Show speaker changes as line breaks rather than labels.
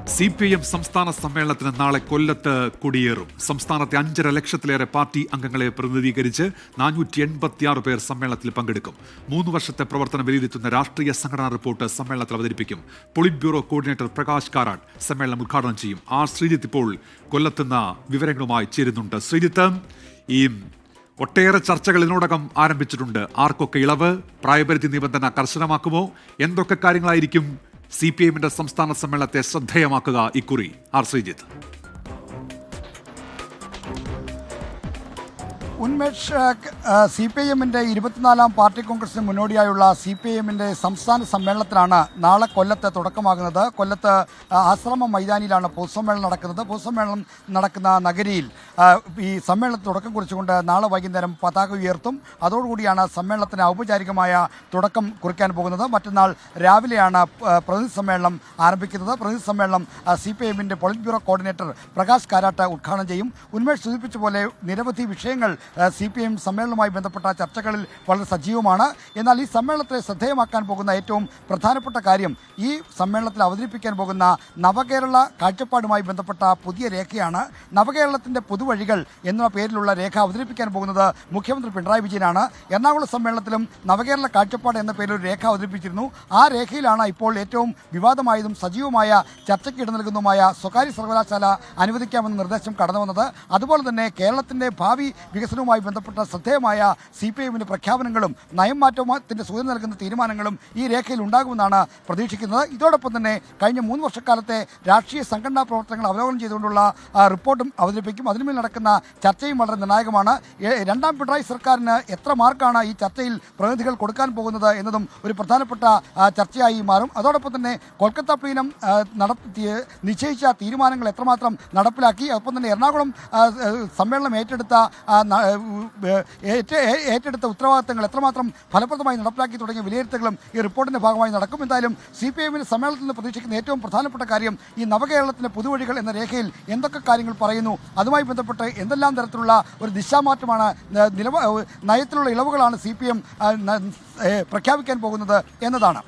CPIM സംസ്ഥാന സമ്മേളനത്തിന് നാളെ കൊല്ലത്ത് കൊടിയേറും. സംസ്ഥാനത്തെ 5.5 ലക്ഷത്തിലേറെ പാർട്ടി അംഗങ്ങളെ പ്രതിനിധീകരിച്ച് 486 പേർ സമ്മേളനത്തിൽ പങ്കെടുക്കും. 3 വർഷത്തെ പ്രവർത്തനം വിലയിരുത്തുന്ന രാഷ്ട്രീയ സംഘടനാ റിപ്പോർട്ട് സമ്മേളനത്തിൽ അവതരിപ്പിക്കും. Polit bureau coordinator Prakash Karat സമ്മേളനം ഉദ്ഘാടനം ചെയ്യും. ശ്രീജിത്ത് ഇപ്പോൾ കൊല്ലത്തുനിന്ന് വിവരങ്ങളുമായി ചേരുന്നുണ്ട്. ശ്രീജിത്ത്, ഈ ഒട്ടേറെ ചർച്ചകൾ ഇതിനോടകം ആരംഭിച്ചിട്ടുണ്ട്. ആർക്കൊക്കെ ഇളവ്, പ്രായപരിധി നിബന്ധന കർശനമാക്കുമോ, എന്തൊക്കെ കാര്യങ്ങളായിരിക്കും CPIMന്റെ സംസ്ഥാന സമ്മേളനത്തെ ശ്രദ്ധേയമാക്കുക ഇക്കുറി? ശ്രീജിത്ത്.
ഉന്മേഷ്, CPIMന്റെ 24ാം പാർട്ടി കോൺഗ്രസിന് മുന്നോടിയായുള്ള CPIMന്റെ സംസ്ഥാന സമ്മേളനത്തിലാണ് നാളെ കൊല്ലത്ത് തുടക്കമാകുന്നത്. കൊല്ലത്ത് ആശ്രമ മൈതാനിയിലാണ് പൊതുസമ്മേളനം നടക്കുന്നത്. പൊതുസമ്മേളനം നടക്കുന്ന നഗരിയിൽ ഈ സമ്മേളനത്തിന് തുടക്കം കുറിച്ചുകൊണ്ട് നാളെ വൈകുന്നേരം പതാക ഉയർത്തും. അതോടുകൂടിയാണ് സമ്മേളനത്തിന് ഔപചാരികമായ തുടക്കം കുറിക്കാൻ പോകുന്നത്. മറ്റന്നാൾ രാവിലെയാണ് പ്രതിനിധി സമ്മേളനം ആരംഭിക്കുന്നത്. പ്രതിനിധി സമ്മേളനം CPIMന്റെ polit bureau coordinator Prakash Karat ഉദ്ഘാടനം ചെയ്യും. ഉന്മേഷ് സൂചിപ്പിച്ച പോലെ നിരവധി വിഷയങ്ങൾ CPIM സമ്മേളനവുമായി ബന്ധപ്പെട്ട ചർച്ചകളിൽ വളരെ സജീവമാണ്. എന്നാൽ ഈ സമ്മേളനത്തെ ശ്രദ്ധേയമാക്കാൻ പോകുന്ന ഏറ്റവും പ്രധാനപ്പെട്ട കാര്യം ഈ സമ്മേളനത്തിൽ അവതരിപ്പിക്കാൻ പോകുന്ന നവകേരള കാഴ്ചപ്പാടുമായി ബന്ധപ്പെട്ട പുതിയ രേഖയാണ്. നവകേരളത്തിൻ്റെ പുതുവഴികൾ എന്ന പേരിലുള്ള രേഖ അവതരിപ്പിക്കാൻ പോകുന്നത് മുഖ്യമന്ത്രി പിണറായി വിജയനാണ്. എറണാകുളം സമ്മേളനത്തിലും നവകേരള കാഴ്ചപ്പാട് എന്ന പേരിൽ ഒരു രേഖ അവതരിപ്പിച്ചിരുന്നു. ആ രേഖയിലാണ് ഇപ്പോൾ ഏറ്റവും വിവാദമായതും സജീവമായ ചർച്ചയ്ക്ക് ഇട നൽകുന്നതുമായ സ്വകാര്യ സർവകലാശാല അനുവദിക്കാമെന്ന നിർദ്ദേശം കടന്നു വന്നത്. അതുപോലെ തന്നെ കേരളത്തിൻ്റെ ഭാവി വികസനവുമായി ബന്ധപ്പെട്ട ശ്രദ്ധേയമായ CPIMന്റെ പ്രഖ്യാപനങ്ങളും നയം മാറ്റത്തിന്റെ സൂചന നൽകുന്ന തീരുമാനങ്ങളും ഈ രേഖയിൽ ഉണ്ടാകുമെന്നാണ് പ്രതീക്ഷിക്കുന്നത്. ഇതോടൊപ്പം തന്നെ കഴിഞ്ഞ 3 വർഷക്കാലത്തെ രാഷ്ട്രീയ സംഘടനാ പ്രവർത്തനങ്ങൾ അവലോകനം ചെയ്തുകൊണ്ടുള്ള റിപ്പോർട്ടും അവതരിപ്പിക്കും. അതിനുമേൽ നടക്കുന്ന ചർച്ചയും വളരെ നിർണായകമാണ്. രണ്ടാം പിണറായി സർക്കാരിന് എത്ര മാർക്കാണ് ഈ ചർച്ചയിൽ പ്രതിനിധികൾ കൊടുക്കാൻ പോകുന്നത് എന്നതും ഒരു പ്രധാനപ്പെട്ട ചർച്ചയായി മാറും. അതോടൊപ്പം തന്നെ കൊൽക്കത്ത പ്ലീനം നിശ്ചയിച്ച തീരുമാനങ്ങൾ എത്രമാത്രം നടപ്പിലാക്കി, ഒപ്പം തന്നെ എറണാകുളം സമ്മേളനം ഏറ്റെടുത്ത ഉത്തരവാദിത്തങ്ങൾ എത്രമാത്രം ഫലപ്രദമായി നടപ്പിലാക്കി തുടങ്ങിയ വിലയിരുത്തലുകളും ഈ റിപ്പോർട്ടിന്റെ ഭാഗമായി നടക്കും. എന്തായാലും CPIMന്റെ സമ്മേളനത്തിൽ നിന്ന് പ്രതീക്ഷിക്കുന്ന ഏറ്റവും പ്രധാനപ്പെട്ട കാര്യം ഈ നവകേരളത്തിന്റെ പുതുവഴികൾ എന്ന രേഖയിൽ എന്തൊക്കെ കാര്യങ്ങൾ പറയുന്നു, അതുമായി ബന്ധപ്പെട്ട് എന്തെല്ലാം തരത്തിലുള്ള ഒരു ദിശാമാറ്റമാണ്, നയത്തിലുള്ള ഇളവുകളാണ് CPIM പ്രഖ്യാപിക്കാൻ പോകുന്നത് എന്നതാണ്.